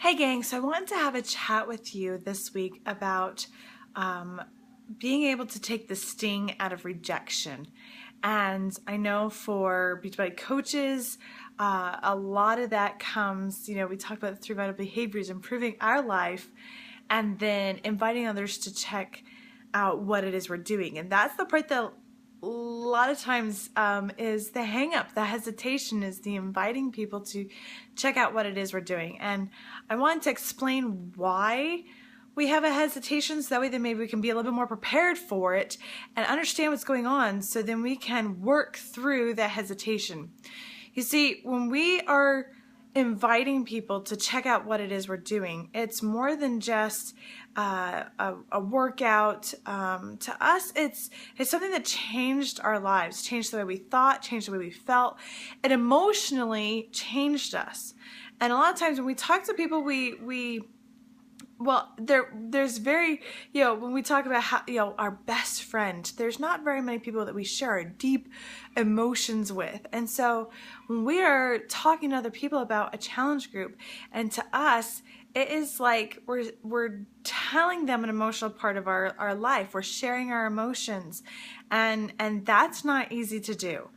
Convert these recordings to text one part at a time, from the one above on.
Hey gang, so I wanted to have a chat with you this week about being able to take the sting out of rejection. And I know for Beachbody coaches, a lot of that comes, we talk about through vital behaviors, improving our life, and then inviting others to check out what it is we're doing. And that's the part that a lot of times is the hang up, the hesitation, is the inviting people to check out what it is we're doing. And I wanted to explain why we have a hesitation, so that way then maybe we can be a little bit more prepared for it and understand what's going on, so then we can work through that hesitation. You see, when we are inviting people to check out what it is we're doing, it's more than just a workout. To us, it's something that changed our lives, changed the way we thought, changed the way we felt. It emotionally changed us. And a lot of times when we talk to people, there's very, when we talk about how, our best friend, there's not very many people that we share our deep emotions with. And so when we are talking to other people about a challenge group, and to us, it is like we're telling them an emotional part of our life. We're sharing our emotions, and that's not easy to do.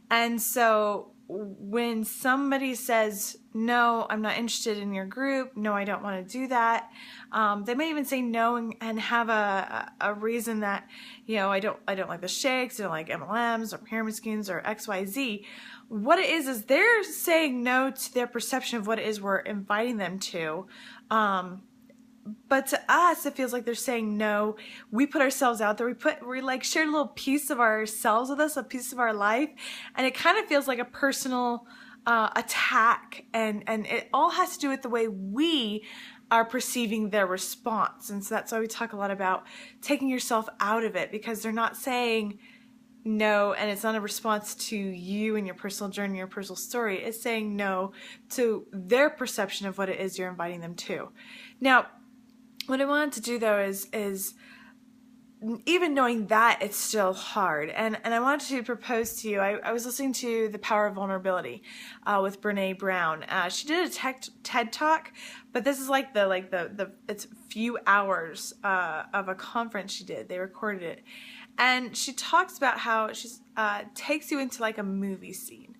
And so when somebody says, no, I'm not interested in your group, no, I don't want to do that, they may even say no and have a reason that, I don't like the shakes, I don't like MLMs or pyramid schemes or XYZ. What it is they're saying no to their perception of what it is we're inviting them to. But to us, it feels like they're saying no. We put ourselves out there. We like shared a little piece of ourselves with us, a piece of our life, and it kind of feels like a personal attack. And it all has to do with the way we are perceiving their response. And so that's why we talk a lot about taking yourself out of it, because they're not saying no, and it's not a response to you and your personal journey, your personal story. It's saying no to their perception of what it is you're inviting them to. Now, what I wanted to do though is even knowing that, it's still hard. And I wanted to propose to you, I was listening to The Power of Vulnerability with Brene Brown. She did a TED Talk, but this is like it's a few hours of a conference she did. They recorded it. And she talks about how she takes you into like a movie scene.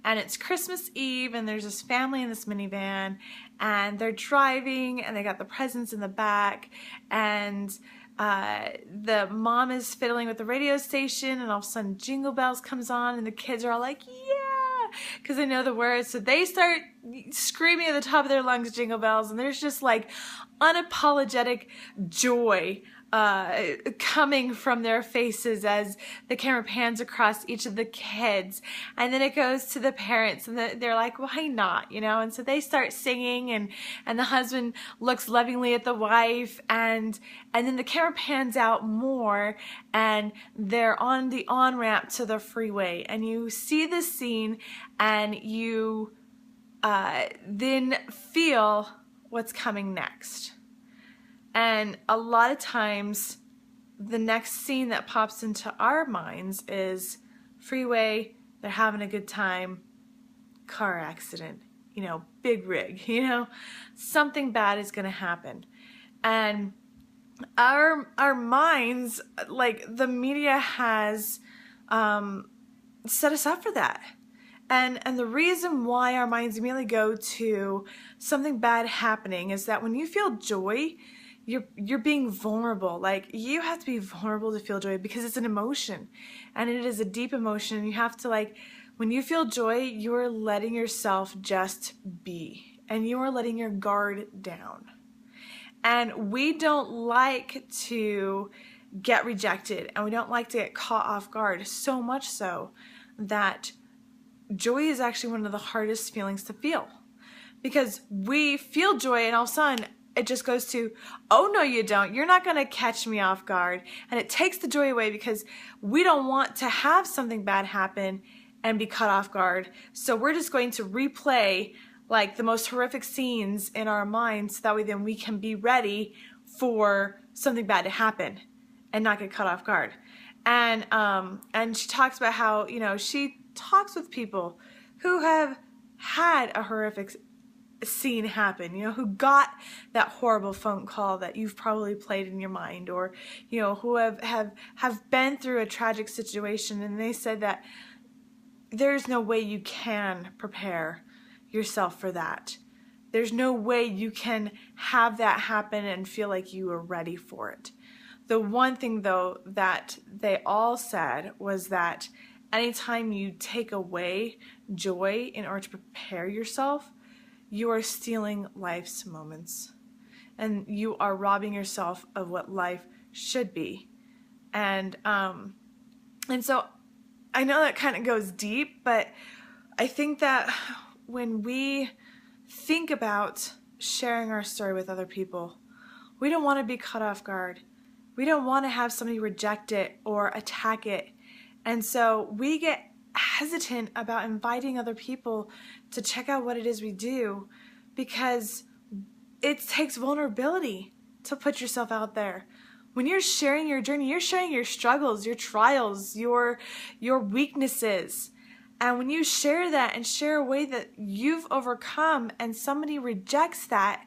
And it's Christmas Eve, and there's this family in this minivan, and they're driving, and they got the presents in the back, and the mom is fiddling with the radio station, and all of a sudden Jingle Bells comes on, and the kids are all like, yeah, because they know the words. So they start screaming at the top of their lungs, Jingle Bells, and there's just like unapologetic joy coming from their faces as the camera pans across each of the kids. And then it goes to the parents, and they're like, why not, and so they start singing, and the husband looks lovingly at the wife, and then the camera pans out more, and they're on the on-ramp to the freeway, and you see this scene, and you then feel what's coming next. And a lot of times, the next scene that pops into our minds is freeway, they're having a good time, car accident, big rig, something bad is going to happen. And our minds, like the media has set us up for that. And the reason why our minds immediately go to something bad happening is that when you feel joy, you're being vulnerable. Like, you have to be vulnerable to feel joy, because it's an emotion, and it is a deep emotion. And you have to, when you feel joy, you're letting yourself just be, and you are letting your guard down. And we don't like to get rejected, and we don't like to get caught off guard, so much so that joy is actually one of the hardest feelings to feel, because we feel joy, and all of a sudden it just goes to, oh, no, you don't. You're not going to catch me off guard. And it takes the joy away, because we don't want to have something bad happen and be caught off guard. So we're just going to replay like the most horrific scenes in our minds, so that way then we can be ready for something bad to happen and not get caught off guard. And she talks about how, she talks with people who have had a horrific scene happen, who got that horrible phone call that you've probably played in your mind, or, who have been through a tragic situation and they said that there's no way you can prepare yourself for that. There's no way you can have that happen and feel like you are ready for it. The one thing, though, that they all said was that anytime you take away joy in order to prepare yourself, you are stealing life's moments. And you are robbing yourself of what life should be. And so I know that kind of goes deep, but I think that when we think about sharing our story with other people, we don't want to be caught off guard. We don't want to have somebody reject it or attack it. And so we get hesitant about inviting other people to check out what it is we do, because it takes vulnerability to put yourself out there. When you're sharing your journey, you're sharing your struggles, your trials, your weaknesses. And when you share that and share a way that you've overcome and somebody rejects that,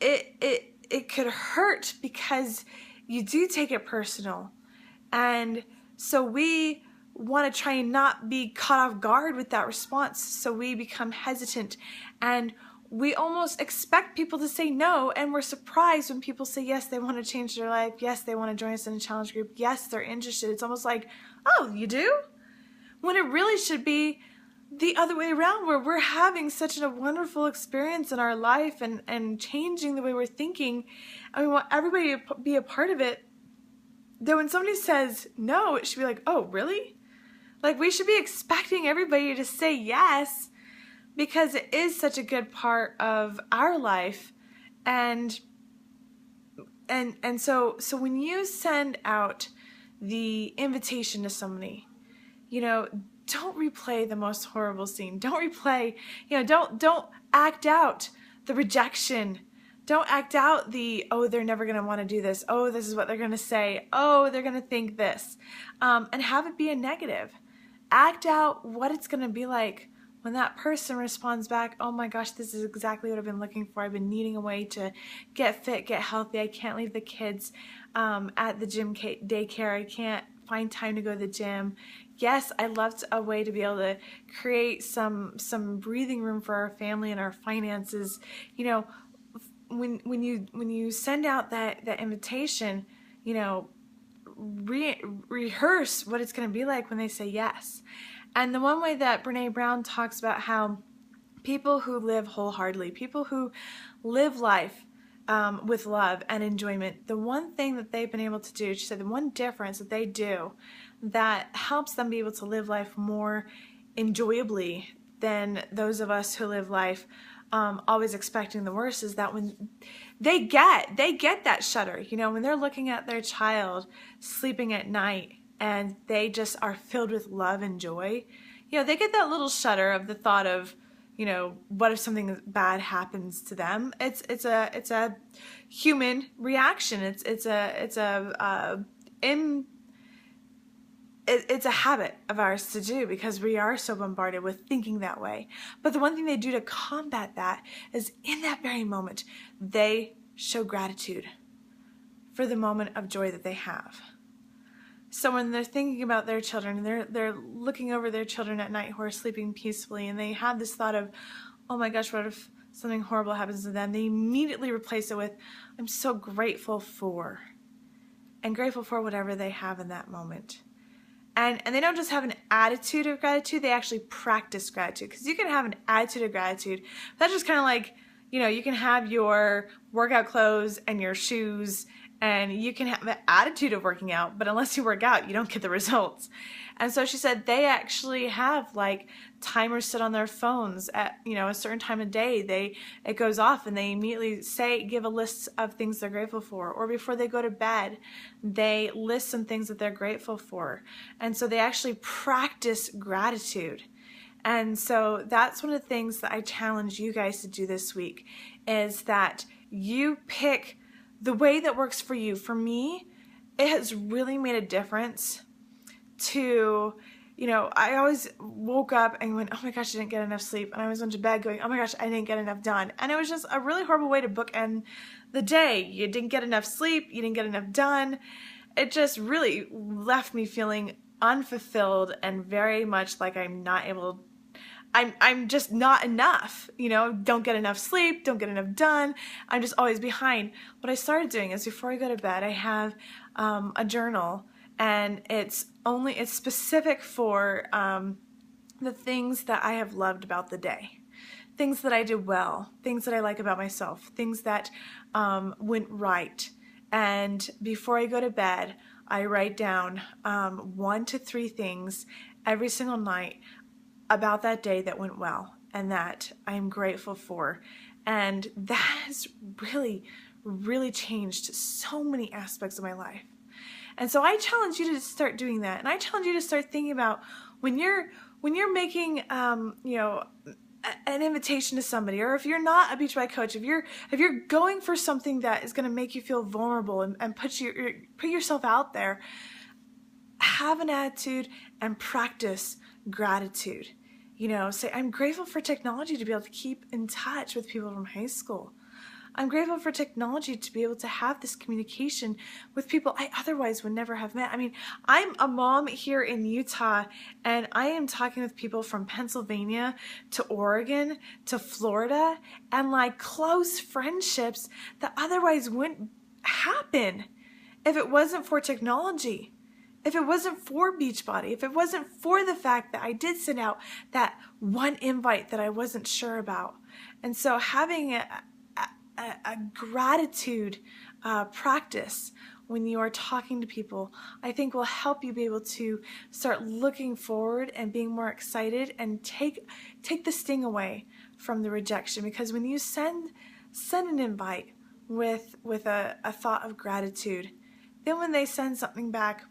it could hurt, because you do take it personal. And so we want to try and not be caught off guard with that response. So we become hesitant, and we almost expect people to say no, and we're surprised when people say yes, they want to change their life. Yes, they want to join us in a challenge group. Yes, they're interested. It's almost like, oh, you do? When it really should be the other way around, where we're having such a wonderful experience in our life and changing the way we're thinking, and we want everybody to be a part of it. Then when somebody says no, it should be like, oh, really? Like, we should be expecting everybody to say yes, because it is such a good part of our life. And so when you send out the invitation to somebody, don't replay the most horrible scene. Don't replay, don't act out the rejection. Don't act out the, oh, they're never going to want to do this. Oh, this is what they're going to say. Oh, they're going to think this. And have it be a negative. Act out what it's going to be like when that person responds back, oh my gosh, this is exactly what I've been looking for. I've been needing a way to get fit, get healthy. I can't leave the kids at the gym daycare. I can't find time to go to the gym. Yes, I loved a way to be able to create some breathing room for our family and our finances. When you send out that invitation, rehearse what it's going to be like when they say yes. And the one way that Brene Brown talks about how people who live wholeheartedly, people who live life with love and enjoyment, the one thing that they've been able to do, she said, the one difference that they do that helps them be able to live life more enjoyably than those of us who live life always expecting the worst, is that when they get that shudder, when they're looking at their child sleeping at night and they just are filled with love and joy, they get that little shudder of the thought of, what if something bad happens to them? It's a human reaction. It's a habit of ours to do, because we are so bombarded with thinking that way. But the one thing they do to combat that is, in that very moment, they show gratitude for the moment of joy that they have. So when they're thinking about their children, and they're looking over their children at night who are sleeping peacefully, and they have this thought of, oh my gosh, what if something horrible happens to them? They immediately replace it with, I'm so grateful for, and grateful for whatever they have in that moment. And they don't just have an attitude of gratitude, they actually practice gratitude. Because you can have an attitude of gratitude. That's just kind of like, you can have your workout clothes and your shoes, and you can have an attitude of working out, but unless you work out, you don't get the results. And so she said they actually have like timers set on their phones at, a certain time of day. It goes off, and they immediately give a list of things they're grateful for. Or before they go to bed, they list some things that they're grateful for. And so they actually practice gratitude. And so that's one of the things that I challenge you guys to do this week, is that you pick the way that works for you. For me, it has really made a difference to, I always woke up and went, oh my gosh, I didn't get enough sleep. And I was went to bed going, oh my gosh, I didn't get enough done. And it was just a really horrible way to bookend the day. You didn't get enough sleep. You didn't get enough done. It just really left me feeling unfulfilled and very much like I'm just not enough, don't get enough sleep, don't get enough done. I'm just always behind. What I started doing is before I go to bed, I have a journal, and it's specific for the things that I have loved about the day, things that I did well, things that I like about myself, things that went right. And before I go to bed, I write down 1 to 3 things every single night about that day that went well and that I am grateful for. And that has really, really changed so many aspects of my life. And so I challenge you to start doing that. And I challenge you to start thinking about when you're making, an invitation to somebody, or if you're not a beach bike coach, if you're going for something that is going to make you feel vulnerable and put yourself out there, have an attitude and practice gratitude. Say, I'm grateful for technology to be able to keep in touch with people from high school. I'm grateful for technology to be able to have this communication with people I otherwise would never have met. I mean, I'm a mom here in Utah, and I am talking with people from Pennsylvania to Oregon to Florida, and like close friendships that otherwise wouldn't happen if it wasn't for technology. If it wasn't for Beachbody, if it wasn't for the fact that I did send out that one invite that I wasn't sure about. And so having a gratitude practice when you are talking to people, I think will help you be able to start looking forward and being more excited and take the sting away from the rejection. Because when you send an invite with a thought of gratitude, then when they send something back,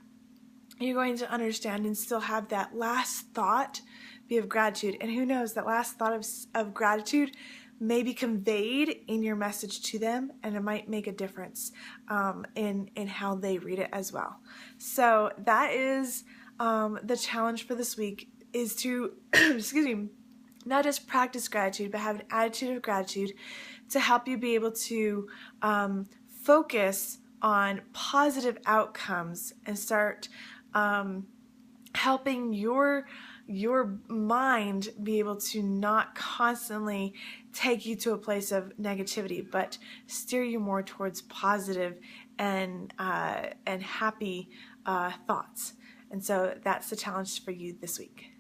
you're going to understand and still have that last thought be of gratitude. And who knows, that last thought of gratitude may be conveyed in your message to them, and it might make a difference in how they read it as well. So that is the challenge for this week, is to, not just practice gratitude, but have an attitude of gratitude to help you be able to focus on positive outcomes and start helping your mind be able to not constantly take you to a place of negativity, but steer you more towards positive and happy thoughts. And so that's the challenge for you this week.